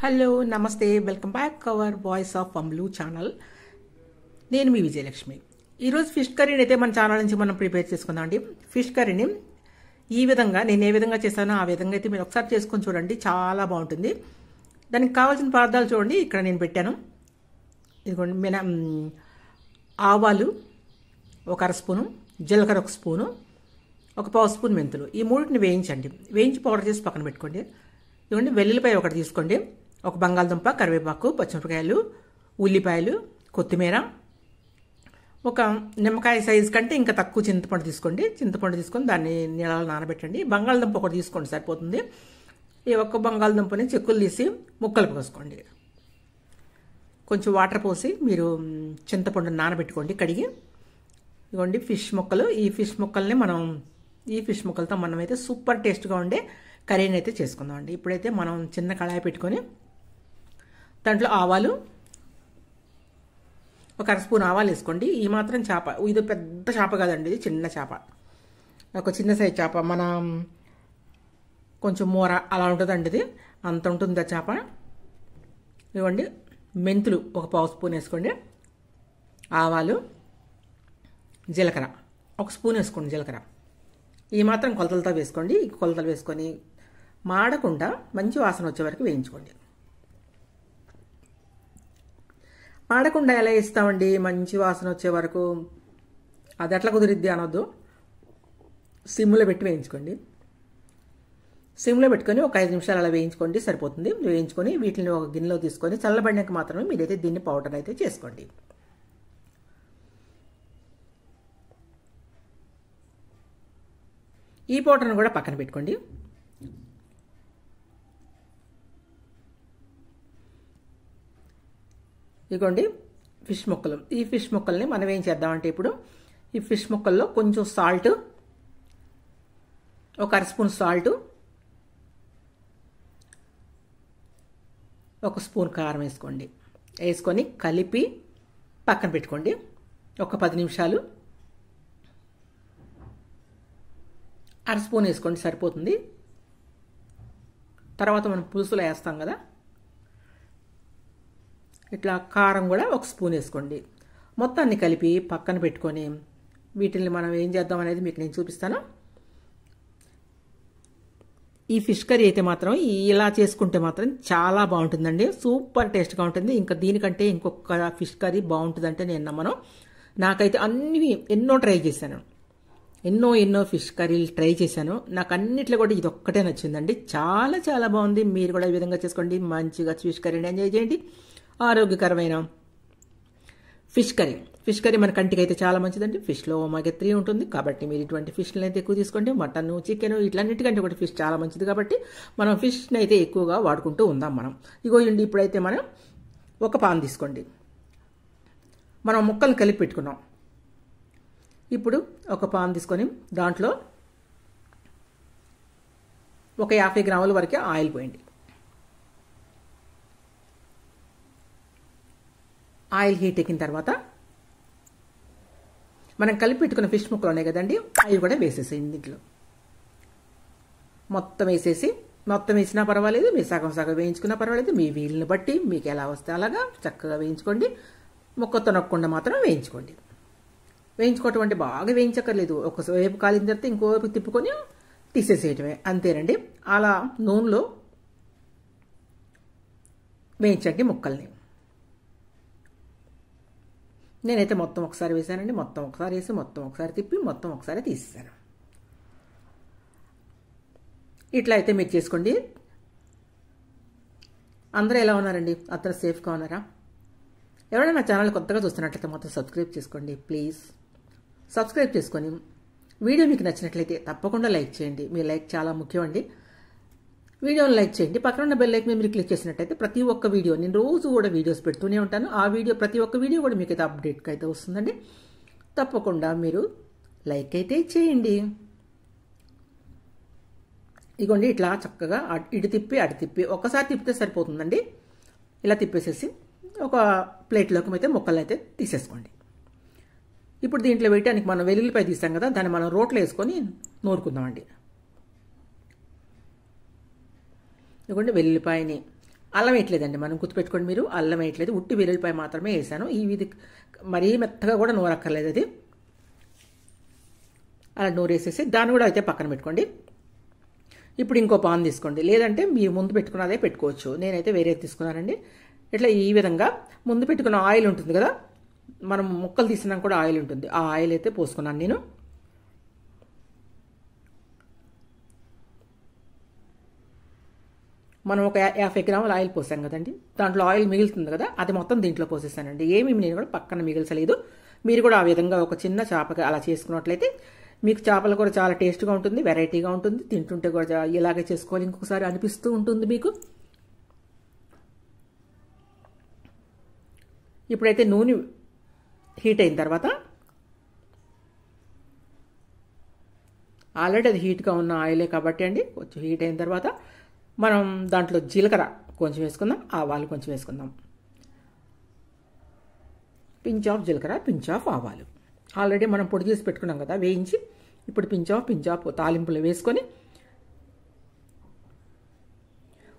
Hello నమస్తే welcome back our voice of పంబ్లూ channel. నేను మీ విజయలక్ష్మి. ఈరోజు ఫిష్ కర్రీని అయితే మన ఛానల్ నుంచి మనం ప్రిపేర్ చేసుకుందాం అండి. ఫిష్ కర్రీని ఈ విధంగా నేను ఏ విధంగా చేశానో ఆ విధంగా అయితే మీరు ఒకసారి చేసుకొని చూడండి, చాలా బాగుంటుంది. దానికి కావాల్సిన పదార్థాలు చూడండి, ఇక్కడ నేను పెట్టాను. ఇదిగోండి, ఆవాలు ఒక అర స్పూను, జీలకర్ర ఒక స్పూను, ఒక పావు స్పూన్ మెంతులు, ఈ మూడింటిని వేయించండి. వేయించి పౌడర్ చేసి పక్కన పెట్టుకోండి. ఇదిగోండి, వెల్లుల్లిపాయ ఒకటి తీసుకోండి, ఒక బంగాళదుంప, కరివేపాకు, పచ్చిమిరపకాయలు, ఉల్లిపాయలు, కొత్తిమీర, ఒక నిమ్మకాయ సైజు కంటే ఇంకా తక్కువ చింతపండు తీసుకోండి. చింతపండు తీసుకొని దాన్ని నీళ్ళలో నానబెట్టండి. బంగాళదుంప ఒకటి తీసుకోండి, సరిపోతుంది. ఈ ఒక్క బంగాళదుంపని చెక్కులు తీసి ముక్కలు పోసుకోండి. కొంచెం వాటర్ పోసి మీరు చింతపండు నానబెట్టుకోండి కడిగి. ఇదిగోండి ఫిష్ ముక్కలు. ఈ ఫిష్ ముక్కలతో మనమైతే సూపర్ టేస్ట్గా ఉండే కర్రీని అయితే చేసుకుందామండి. ఇప్పుడైతే మనం చిన్న కళాయి పెట్టుకొని దాంట్లో ఆవాలు ఒక అర స్పూన్ ఆవాలు వేసుకోండి. ఈ మాత్రం చేప, ఇది పెద్ద చేప కాదండి, ఇది చిన్న చేప, ఒక చిన్న సైజు చేప, మన కొంచెం మూర అలా ఉంటుందండి, ఇది అంత ఉంటుంది ఆ చేప. ఇవ్వండి, మెంతులు ఒక పావు స్పూన్ వేసుకోండి, ఆవాలు, జీలకర్ర ఒక స్పూన్ వేసుకోండి. జీలకర్ర ఈ మాత్రం కొలతలతో వేసుకోండి. ఈ కొలతలు వేసుకొని మాడకుండా మంచి వాసన వచ్చే వరకు వేయించుకోండి. మాడకుండా ఎలా వేస్తామండి, మంచి వాసన వచ్చే వరకు, అది ఎట్లా కుదిరిద్ది అనొద్దు. సిమ్లో పెట్టి వేయించుకోండి. సిమ్లో పెట్టుకొని ఒక 5 నిమిషాలు అలా వేయించుకోండి, సరిపోతుంది. వేయించుకొని వీటిని ఒక గిన్నెలో తీసుకొని చల్లబడినాక మాత్రమే మీరైతే దీన్ని పౌడర్ అయితే చేసుకోండి. ఈ పౌడర్ను కూడా పక్కన పెట్టుకోండి. ఇదిగోండి ఫిష్ ముక్కలు. ఈ ఫిష్ ముక్కల్ని మనం ఏం చేద్దామంటే ఇప్పుడు ఈ ఫిష్ ముక్కల్లో కొంచెం సాల్ట్, ఒక అర స్పూన్ సాల్ట్, ఒక స్పూన్ కారం వేసుకోండి. వేసుకొని కలిపి పక్కన పెట్టుకోండి ఒక 10 నిమిషాలు. అర స్పూన్ వేసుకోండి, సరిపోతుంది. తర్వాత మనం పులుసులో వేస్తాం కదా, ఇట్లా కారం కూడా ఒక స్పూన్ వేసుకోండి. మొత్తాన్ని కలిపి పక్కన పెట్టుకొని వీటిని మనం ఏం చేద్దాం అనేది మీకు నేను చూపిస్తాను. ఈ ఫిష్ కర్రీ అయితే మాత్రం ఇలా చేసుకుంటే మాత్రం చాలా బాగుంటుందండి, సూపర్ టేస్ట్గా ఉంటుంది. ఇంకా దీనికంటే ఇంకొక ఫిష్ కర్రీ బాగుంటుందంటే నేను నమ్మను. నాకైతే ఎన్నో ట్రై చేశాను, ఎన్నో ఫిష్ కర్రీలు ట్రై చేశాను. నాకు అన్నిట్లో కూడా ఇది ఒక్కటే నచ్చిందండి, చాలా చాలా బాగుంది. మీరు కూడా ఈ విధంగా చేసుకోండి, మంచిగా ఫిష్ కర్రీని ఎంజాయ్ చేయండి. ఆరోగ్యకరమైన ఫిష్ కర్రీ మన కంటికి అయితే చాలా మంచిదండి. ఫిష్లో ఒమేగా 3 ఉంటుంది కాబట్టి మీరు ఇటువంటి ఫిష్ని అయితే ఎక్కువ తీసుకోండి. మటన్, చికెన్ ఇట్లన్నిటికంటే కూడా ఫిష్ చాలా మంచిది కాబట్టి మనం ఫిష్ని అయితే ఎక్కువగా వాడుకుంటూ ఉందాం మనం. ఇగోండి, ఇప్పుడైతే మనం ఒక పాన్ తీసుకోండి. మనం ముక్కలు కలిపి పెట్టుకున్నాం. ఇప్పుడు ఒక పాన్ తీసుకొని దాంట్లో ఒక 50 గ్రాముల వరకే ఆయిల్ పోయండి. ఆయిల్ హీట్ ఎక్కిన తర్వాత మనం కలిపి పెట్టుకున్న ఫిష్ ముక్కలు ఉన్నాయి కదండి, అవి కూడా వేసేసేయండి. దీంట్లో మొత్తం వేసినా పర్వాలేదు, మీరు సగం వేయించుకున్నా పర్వాలేదు, మీ వీలుని బట్టి మీకు ఎలా వస్తే అలాగా చక్కగా వేయించుకోండి. ముక్క తొనకుండా మాత్రం వేయించుకోండి. వేయించుకోవటం అంటే బాగా వేయించక్కర్లేదు, ఒకవైపు కాలిన తర్వాత ఇంకోవైపు తిప్పుకొని తీసేసేయటమే, అంతేనండి. అలా నూనెలో వేయించండి ముక్కల్ని. నేనైతే మొత్తం ఒకసారి వేసానండి, మొత్తం ఒకసారి వేసి మొత్తం ఒకసారి తిప్పి మొత్తం ఒకసారి తీసేసాను. ఇట్లా అయితే మీరు చేసుకోండి. అందరూ ఎలా ఉన్నారండి? అందరూ సేఫ్గా ఉన్నారా? ఎవరైనా నా ఛానల్ కొత్తగా చూస్తున్నట్లయితే మాత్రం సబ్స్క్రైబ్ చేసుకోండి ప్లీజ్. సబ్స్క్రైబ్ చేసుకొని వీడియో మీకు నచ్చినట్లయితే తప్పకుండా లైక్ చేయండి. మీ లైక్ చాలా ముఖ్యం అండి. వీడియోని లైక్ చేయండి. పక్కన ఉన్న బెల్ ఐకాన్ మీరు క్లిక్ చేసినట్టయితే ప్రతి ఒక్క వీడియో, నేను రోజు కూడా వీడియోస్ పెడుతూనే ఉంటాను. ఆ వీడియో ప్రతి ఒక్క వీడియో కూడా మీకు అయితే అప్డేట్గా అయితే వస్తుందండి. తప్పకుండా మీరు లైక్ అయితే చేయండి. ఇగోండి, ఇట్లా చక్కగా ఇటు తిప్పి అటు తిప్పి ఒకసారి తిప్పితే సరిపోతుందండి. ఇలా తిప్పేసేసి ఒక ప్లేట్లోకి అయితే ముక్కలు అయితే తీసేసుకోండి. ఇప్పుడు దీంట్లో వేయటానికి మనం వెల్లుల్లిపాయ తీసాం కదా, దాన్ని మనం రోట్లో వేసుకొని నూరుకుందామండి. ఇదిగోండి వెల్లుల్లిపాయని అల్లం వేయట్లేదండి, మనం గుర్తుపెట్టుకోండి మీరు, అల్లం వేయట్లేదు, ఉట్టి వెల్లుల్లిపాయ మాత్రమే వేసాను. ఇది మరీ మెత్తగా కూడా నూరక్కర్లేదు, అది అలా నూరేసేసి దాన్ని కూడా అయితే పక్కన పెట్టుకోండి. ఇప్పుడు ఇంకో పాన్ తీసుకోండి, లేదంటే మీరు ముందు పెట్టుకున్నదే పెట్టుకోవచ్చు. నేనైతే వేరే తీసుకున్నానండి. ఇట్లా ఈ విధంగా ముందు పెట్టుకున్న ఆయిల్ ఉంటుంది కదా, మనం ముక్కలు తీసినాక కూడా ఆయిల్ ఉంటుంది, ఆ ఆయిల్ అయితే పోసుకున్నాను నేను. మనం ఒక 50 గ్రాముల ఆయిల్ పోసాం కదండి, దాంట్లో ఆయిల్ మిగులుతుంది కదా, అది మొత్తం దీంట్లో పోసేసానండి. ఏమి నేను కూడా పక్కన మిగిల్చలేదు. మీరు కూడా ఆ విధంగా ఒక చిన్న చేపగా అలా చేసుకున్నట్లయితే మీకు చేపల కూర చాలా టేస్ట్గా ఉంటుంది, వెరైటీగా ఉంటుంది, తింటుంటే కూడా ఇలాగే చేసుకోవాలి ఇంకొకసారి అనిపిస్తూ ఉంటుంది మీకు. ఇప్పుడైతే నూనె హీట్ అయిన తర్వాత, ఆల్రెడీ అది హీట్గా ఉన్న ఆయిలే కాబట్టి అండి, కొంచెం హీట్ అయిన తర్వాత మనం దాంట్లో జీలకర్ర కొంచెం వేసుకుందాం, ఆవాలు కొంచెం వేసుకుందాం. పించ్ ఆఫ్ జీలకర్ర, పించ్ ఆఫ్ ఆవాలు ఆల్రెడీ మనం పొడి చేసి పెట్టుకున్నాం కదా వేయించి. ఇప్పుడు పించ్ ఆఫ్ తాలింపులు వేసుకొని,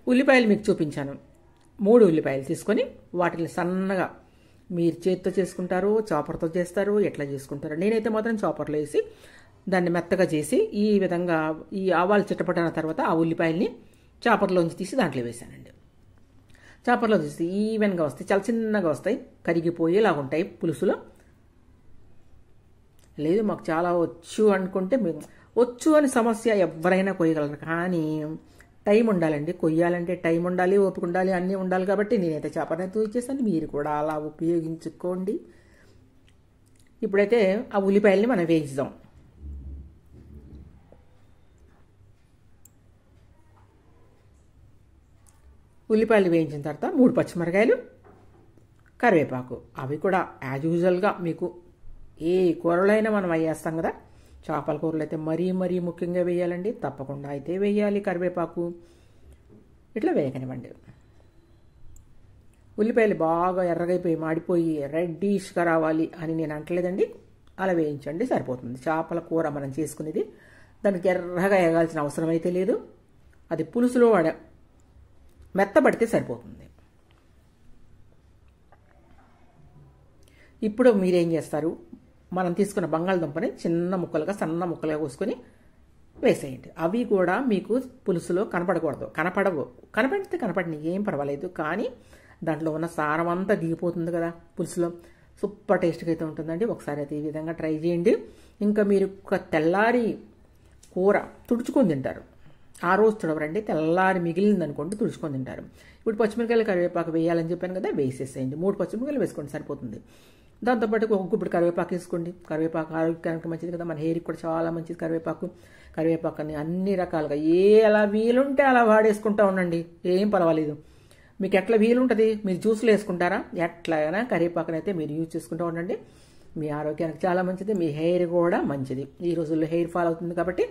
ఉల్లిపాయలు మీకు చూపించాను, 3 ఉల్లిపాయలు తీసుకొని వాటిని సన్నగా, మీరు చేతితో చేసుకుంటారు, చాపర్తో చేస్తారు, ఎట్లా చేసుకుంటారు. నేనైతే మాత్రం చాపర్లో వేసి దాన్ని మెత్తగా చేసి ఈ విధంగా ఈ ఆవాలు చిట్టపట్టిన తర్వాత ఆ ఉల్లిపాయల్ని చాపర్లోంచి తీసి దాంట్లో వేసానండి. చాపర్లో తీసి ఈవెన్గా వస్తాయి, చాలా చిన్నగా వస్తాయి, కరిగిపోయేలాగా ఉంటాయి పులుసులో. లేదు మాకు చాలా వచ్చు అనుకుంటే, వచ్చు అని సమస్య, ఎవరైనా కొయ్యగలరు, కానీ టైం ఉండాలండి. కొయ్యాలంటే టైం ఉండాలి, ఓపిక ఉండాలి, అన్నీ ఉండాలి. కాబట్టి నేనైతే చేపనైతే ఇచ్చేసాను, మీరు కూడా అలా ఉపయోగించుకోండి. ఇప్పుడైతే ఆ ఉల్లిపాయల్ని మనం వేయిద్దాం. ఉల్లిపాయలు వేయించిన తర్వాత 3 పచ్చిమిరకాయలు, కరివేపాకు, అవి కూడా యాజ్ యూజువల్గా మీకు ఏ కూరలో అయినా మనం వేస్తాం కదా, చేపల కూరలు అయితే మరీ ముఖ్యంగా వేయాలండి, తప్పకుండా అయితే వేయాలి కరివేపాకు. ఇట్లా వేయకనివ్వండి. ఉల్లిపాయలు బాగా ఎర్రగైపోయి మాడిపోయి రెడ్డిష్గా రావాలి అని నేను అంటలేదండి, అలా వేయించండి సరిపోతుంది. చేపల కూర మనం చేసుకునేది దానికి ఎర్రగా వేయాల్సిన అవసరం అయితే లేదు, అది పులుసులో మెత్తబడితే సరిపోతుంది. ఇప్పుడు మీరేం చేస్తారు, మనం తీసుకున్న బంగాళదుంపని చిన్న ముక్కలుగా, సన్న ముక్కలుగా కోసుకొని వేసేయండి. అవి కూడా మీకు పులుసులో కనపడకూడదు, కనపడితే కనపడిన ఏం పర్వాలేదు, కానీ దాంట్లో ఉన్న సారం అంతా దిగిపోతుంది కదా పులుసులో. సూపర్ టేస్ట్గా అయితే ఉంటుందండి. ఒకసారి అయితే ఈ విధంగా ట్రై చేయండి. ఇంకా మీరు తెల్లారి కూర తుడుచుకొని తింటారు, ఆ రోజు తుడవరండి, తెల్లారి మిగిలింది అనుకోండి తుడుచుకొని తింటారు. ఇప్పుడు పచ్చిమిరకాయలు కరివేపాకు వేయాలని చెప్పాను కదా, వేసేసేయండి. 3 పచ్చిమిరకాయలు వేసుకోండి సరిపోతుంది. దాంతోపాటు ఒక గుప్పుడు కరివేపాకు వేసుకోండి. కరివేపాకు ఆరోగ్యానికి మంచిది కదా, మన హెయిర్కి కూడా చాలా మంచిది కరివేపాకుని అన్ని రకాలుగా ఎలా వీలుంటే అలా వాడేసుకుంటా ఉండండి, ఏం పర్వాలేదు. మీకు ఎట్లా వీలుంటుంది, మీరు జ్యూస్లో వేసుకుంటారా, ఎట్లయినా కరివేపాకుని అయితే మీరు యూజ్ చేసుకుంటూ ఉండండి. మీ ఆరోగ్యానికి చాలా మంచిది, మీ హెయిర్ కూడా మంచిది. ఈ రోజుల్లో హెయిర్ ఫాల్ అవుతుంది కాబట్టి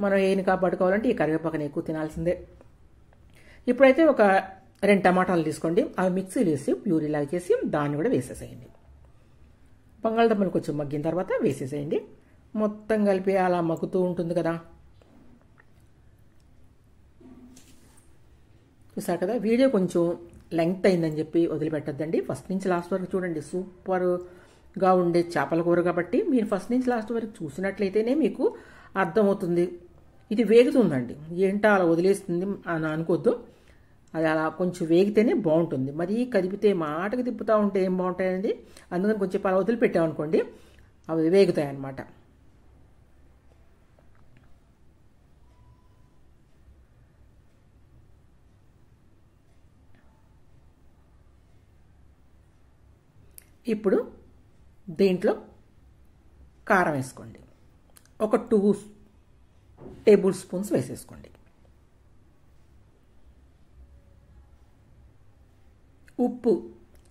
మనం హెయిర్ని కాపాడుకోవాలంటే ఈ కరివేపాకుని ఎక్కువ తినాల్సిందే. ఇప్పుడైతే ఒక 2 టమాటాలు తీసుకోండి, అవి మిక్సీలో వేసి ప్యూరీలాగా చేసి దాన్ని కూడా వేసేసేయండి. బంగాళదుంపలు కొంచెం మగ్గిన తర్వాత వేసేసేయండి. మొత్తం కలిపి అలా మగ్గుతూ ఉంటుంది కదా, చూసారు కదా. వీడియో కొంచెం లెంగ్త్ అయిందని చెప్పి వదిలిపెట్టద్దండి, ఫస్ట్ నుంచి లాస్ట్ వరకు చూడండి. సూపర్గా ఉండే చేపల కూర కాబట్టి మీరు ఫస్ట్ నుంచి లాస్ట్ వరకు చూసినట్లయితేనే మీకు అర్థమవుతుంది. ఇది వేగుతుందండి, ఏంటో అలా వదిలేస్తుంది అని అనుకోవద్దు, అది అలా కొంచెం వేగితేనే బాగుంటుంది. మరీ కదిపితే మాటకి తిప్పుతూ ఉంటే ఏం బాగుంటాయండి, అందుకని కొంచెం అలా వదిలిపెట్టామనుకోండి అవి వేగుతాయి అన్నమాట. ఇప్పుడు దీంట్లో కారం వేసుకోండి, ఒక 2 టేబుల్ స్పూన్స్ వేసేసుకోండి. ఉప్పు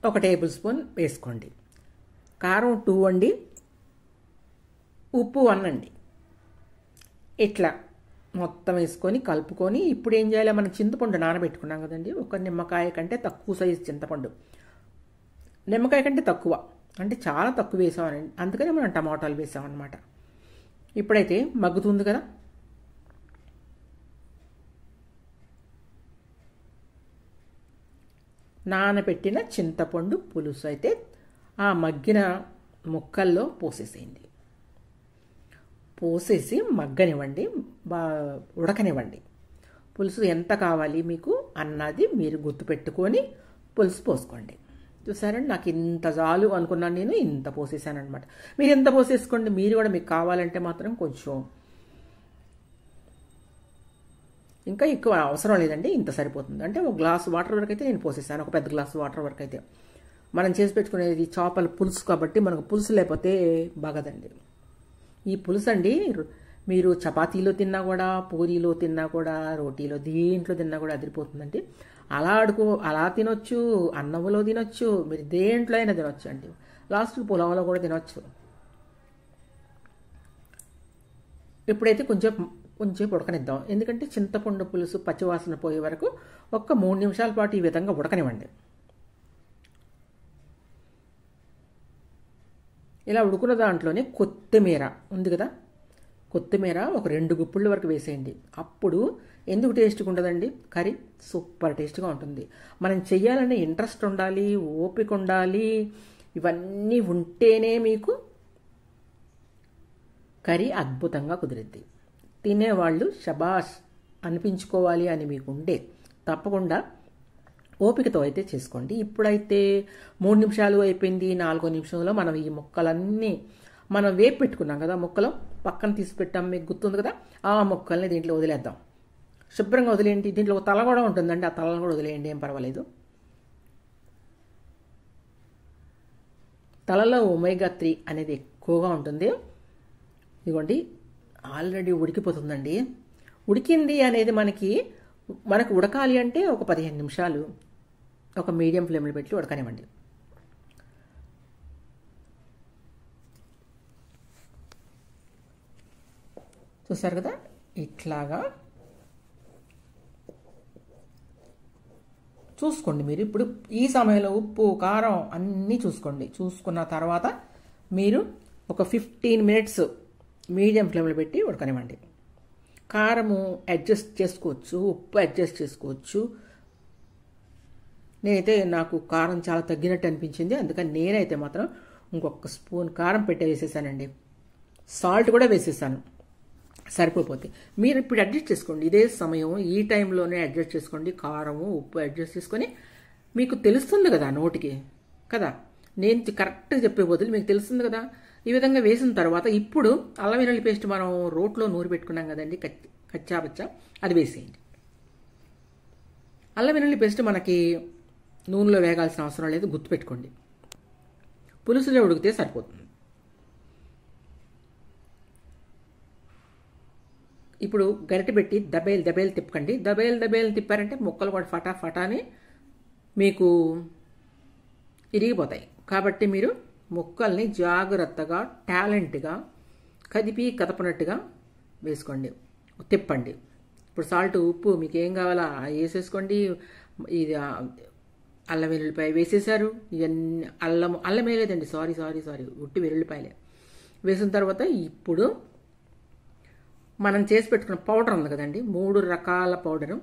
ఒక టేబుల్ స్పూన్ వేసుకోండి. కారం 2 అండి, ఉప్పు 1 అండి. ఇట్లా మొత్తం వేసుకొని కలుపుకొని ఇప్పుడు ఏం చేయాలి, మనం చింతపండు నానబెట్టుకున్నాం కదండి, ఒక నిమ్మకాయ కంటే తక్కువ సైజు చింతపండు, నిమ్మకాయ కంటే తక్కువ అంటే చాలా తక్కువ వేసామనండి, అందుకని మనం టమాటాలు వేసామన్నమాట. ఇప్పుడైతే మగ్గుతుంది కదా, నానబెట్టిన చింతపండు పులుసు అయితే ఆ మగ్గిన ముక్కల్లో పోసేసేయండి. పోసేసి మగ్గనివ్వండి, ఉడకనివ్వండి. పులుసు ఎంత కావాలి మీకు అన్నది మీరు గుర్తుపెట్టుకొని పులుసు పోసుకోండి. చూసారండి, నాకు ఇంత చాలు అనుకున్నాను, నేను ఇంత పోసేసాను అనమాట. మీరు ఎంత పోసేసుకోండి. మీరు కూడా మీకు కావాలంటే మాత్రం కొంచెం ఇంకా ఎక్కువ అవసరం లేదండి, ఇంత సరిపోతుంది. అంటే ఒక గ్లాస్ వాటర్ వరకు అయితే నేను పోసేసాను, ఒక పెద్ద గ్లాస్ వాటర్ వరకు అయితే. మనం చేసి పెట్టుకునేది చేపల పులుసు కాబట్టి మనకు పులుసు లేకపోతే బాగదండి. ఈ పులుసు అండి మీరు చపాతీలో తిన్నా కూడా, పూరీలో తిన్నా కూడా, రోటీలో దేంట్లో తిన్నా కూడా అదిరిపోతుందండి. అలా తినొచ్చు, అన్నంలో తినొచ్చు, మీరు దేంట్లో అయినా తినొచ్చు అండి. లాస్ట్కి పొలంలో కూడా తినొచ్చు. ఇప్పుడైతే కొంచెం ఉడకనిద్దాం. ఎందుకంటే చింతపండు పులుసు పచ్చివాసన పోయే వరకు ఒక్క 3 నిమిషాల పాటు ఈ విధంగా ఉడకనివ్వండి. ఇలా ఉడుకున్న దాంట్లోనే కొత్తిమీర ఉంది కదా, కొత్తిమీర ఒక 2 గుప్పిళ్ళ వరకు వేసేయండి. అప్పుడు ఎందుకు టేస్ట్గా ఉండదండి, కర్రీ సూపర్ టేస్ట్గా ఉంటుంది. మనం చెయ్యాలనే ఇంట్రెస్ట్ ఉండాలి, ఓపిక ఉండాలి. ఇవన్నీ ఉంటేనే మీకు కర్రీ అద్భుతంగా కుదిరిద్ది. తినేవాళ్ళు శబాష్ అనిపించుకోవాలి అని మీకు ఉండే తప్పకుండా ఓపికతో అయితే చేసుకోండి. ఇప్పుడైతే 3 నిమిషాలు అయిపోయింది. 4వ నిమిషంలో మనం ఈ ముక్కలన్నీ మనం వేపు పెట్టుకున్నాం కదా, ముక్కలు పక్కన తీసి పెట్టాం, మీకు గుర్తుంది కదా. ఆ ముక్కల్ని దీంట్లో వదిలేద్దాం. శుభ్రంగా వదిలేయండి. దీంట్లో ఒక తల కూడా ఉంటుందండి, ఆ తలను కూడా వదిలేయండి, ఏం పర్వాలేదు. తలలో ఒమేగా 3 అనేది ఎక్కువగా ఉంటుంది. ఇదిగోండి, ఆల్రెడీ ఉడికిపోతుందండి. ఉడికింది అనేది మనకు ఉడకాలి అంటే ఒక 15 నిమిషాలు ఒక మీడియం ఫ్లేమ్లో పెట్టి ఉడకనివ్వండి. చూసారు కదా, ఇట్లాగా చూసుకోండి. మీరు ఇప్పుడు ఈ సమయంలో ఉప్పు, కారం అన్నీ చూసుకోండి. చూసుకున్న తర్వాత మీరు ఒక 15 మినిట్స్ మీడియం ఫ్లేమ్లో పెట్టి ఉడకనివ్వండి. కారము అడ్జస్ట్ చేసుకోవచ్చు, ఉప్పు అడ్జస్ట్ చేసుకోవచ్చు. నాకు కారం చాలా తగ్గినట్టు అనిపించింది, అందుకని నేనైతే మాత్రం ఇంకొక స్పూన్ కారం వేసేసానండి. సాల్ట్ కూడా వేసేసాను, సరిపోతే. మీరు ఇప్పుడు అడ్జస్ట్ చేసుకోండి. ఇదే సమయం ఈ టైంలోనే అడ్జస్ట్ చేసుకోండి. కారము, ఉప్పు అడ్జస్ట్ చేసుకొని మీకు తెలుస్తుంది కదా నోటికి కదా. నేను కరెక్ట్గా చెప్పే బదులు మీకు తెలుస్తుంది కదా. ఈ విధంగా వేసిన తర్వాత ఇప్పుడు అల్లం వెల్లుల్లి పేస్ట్ మనం రోట్లో నూరి పెట్టుకున్నాం కదండి, కచ్చాబచ్చా, అది వేసేయండి. అల్లం వెల్లుల్లి పేస్ట్ మనకి నూనెలో వేగాల్సిన అవసరం లేదు, గుర్తుపెట్టుకోండి. పులుసులో ఉడికితే సరిపోతుంది. ఇప్పుడు గరిటె పెట్టి దబేలు తిప్పకండి. దబేలు తిప్పారంటే ముక్కలు కూడా ఫటాని మీకు ఇరిగిపోతాయి. కాబట్టి మీరు ముక్కల్ని జాగ్రత్తగా, టాలెంట్గా కదపనట్టుగా వేసుకోండి, తిప్పండి. ఇప్పుడు సాల్ట్, ఉప్పు మీకు ఏం కావాలా వేసేసుకోండి. ఇది అల్లం వెల్లుల్లిపాయ వేసేసారు. ఇవన్నీ అల్లం వేయలేదండి, సారీ ఉట్టి వెల్లుల్లిపాయలే వేసిన తర్వాత ఇప్పుడు మనం చేసి పెట్టుకున్న పౌడర్ ఉంది కదండి, 3 రకాల పౌడరు.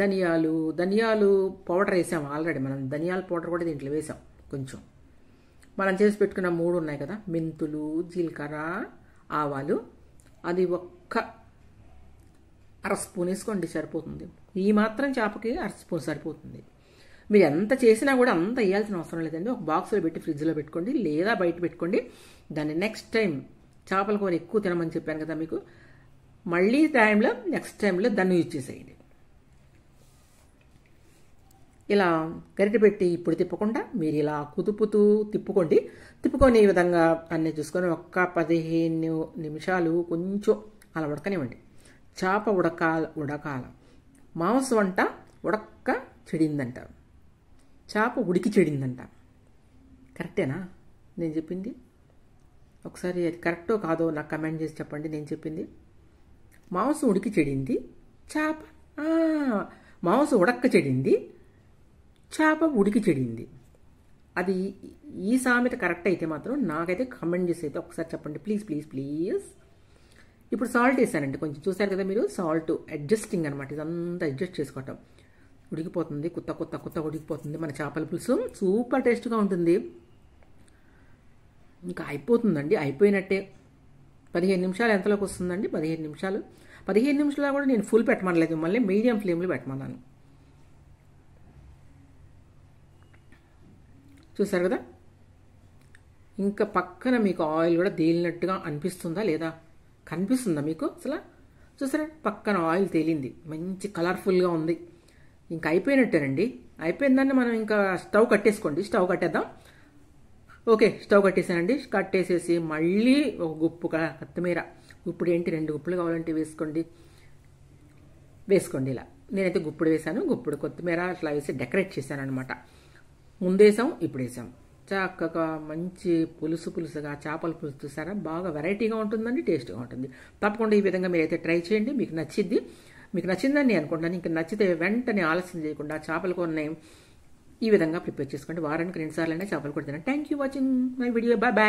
ధనియాలు పౌడర్ వేసాం ఆల్రెడీ. మనం ధనియాల పౌడర్ కూడా దీంట్లో వేసాం కొంచెం. మనం చేసి పెట్టుకున్న 3 ఉన్నాయి కదా, మెంతులు, జీలకర్ర, ఆవాలు, అది ఒక్క 1/2 స్పూన్ వేసుకోండి, సరిపోతుంది. ఈ మాత్రం చేపకి 1/2 స్పూన్ సరిపోతుంది. మీరు ఎంత చేసినా కూడా అంత వేయాల్సిన అవసరం లేదండి. ఒక బాక్స్లో పెట్టి ఫ్రిడ్జ్లో పెట్టుకోండి, లేదా బయట పెట్టుకోండి. దాన్ని నెక్స్ట్ టైం చేపల కూర ఎక్కువ తినమని చెప్పాను కదా మీకు, మళ్ళీ నెక్స్ట్ టైంలో దాన్ని యూజ్ చేసేయండి. ఇలా గరిటె పెట్టి ఇప్పుడు తిప్పకుండా మీరు ఇలా కుదుపుతూ తిప్పుకొని ఈ విధంగా అన్నీ చూసుకొని ఒక్క 15 నిమిషాలు కొంచెం అలా ఉడకనివ్వండి. చేప ఉడకాల. మాంసం వంట ఉడక్క చెడిందంట, చేప ఉడికి చెడిందంట. కరెక్టేనా నేను చెప్పింది? ఒకసారి అది కరెక్టో కాదో నాకు కమెంట్ చేసి చెప్పండి. నేను చెప్పింది మాంసం ఉడికి చెడింది, మాంసం ఉడక్క చెడింది, చేప ఉడికి చెడింది. అది ఈ సామెత కరెక్ట్ అయితే మాత్రం నాకైతే కమెంట్ చేసి అయితే ఒకసారి చెప్పండి ప్లీజ్. ఇప్పుడు సాల్ట్ వేసానండి కొంచెం, చూసారు కదా మీరు, సాల్ట్ అడ్జస్టింగ్ అనమాట. ఇదంతా అడ్జస్ట్ చేసుకోవటం. ఉడికిపోతుంది, కొత్త ఉడికిపోతుంది మన చేపల పులుసు. సూపర్ టేస్ట్గా ఉంటుంది. ఇంకా అయిపోతుందండి, అయిపోయినట్టే. 15 నిమిషాలు ఎంతలోకి వస్తుందండి? 15 నిమిషాలు. 15 నిమిషాలు కూడా నేను ఫుల్ పెట్టమనలేదు, మళ్ళీ మీడియం ఫ్లేమ్లో పెట్టమన్నాను. చూసారు కదా? ఇంకా పక్కన మీకు ఆయిల్ కూడా తేలినట్టుగా అనిపిస్తుందా లేదా? కనిపిస్తుందా మీకు అసలు? చూసారా, పక్కన ఆయిల్ తేలింది, మంచి కలర్ఫుల్గా ఉంది. ఇంకా అయిపోయినట్టేనండి. అయిపోయిందని మనం ఇంకా స్టవ్ కట్టేసుకోండి. స్టవ్ కట్టేద్దాం. ఓకే, స్టవ్ కట్టేసానండి. కట్టేసేసి మళ్ళీ ఒక గుప్పు కొత్తిమీర, గుప్పుడు ఏంటి 2 గుప్పులు కావాలంటే వేసుకోండి ఇలా. నేనైతే గుప్పుడు వేసాను. గుప్పుడు కొత్తిమీర అట్లా వేసి డెకరేట్ చేశాను అనమాట. ముందేసాం, ఇప్పుడు వేసాం. చక్కగా మంచి పులుసుగా చేపల పులుసు. చూసారా, బాగా వెరైటీగా ఉంటుందండి, టేస్ట్గా ఉంటుంది. తప్పకుండా ఈ విధంగా మీరైతే ట్రై చేయండి, మీకు నచ్చిద్ది. మీకు నచ్చిందని నేను అనుకుంటాను. ఇంకా నచ్చితే వెంటనే ఆలస్యం చేయకుండా చేపల కూరని ఈ విధంగా ప్రిపేర్ చేసుకోండి. వారానికి 2 సార్లు అయినా చేపల కూర తినండి. Thank you watching my video. Bye bye.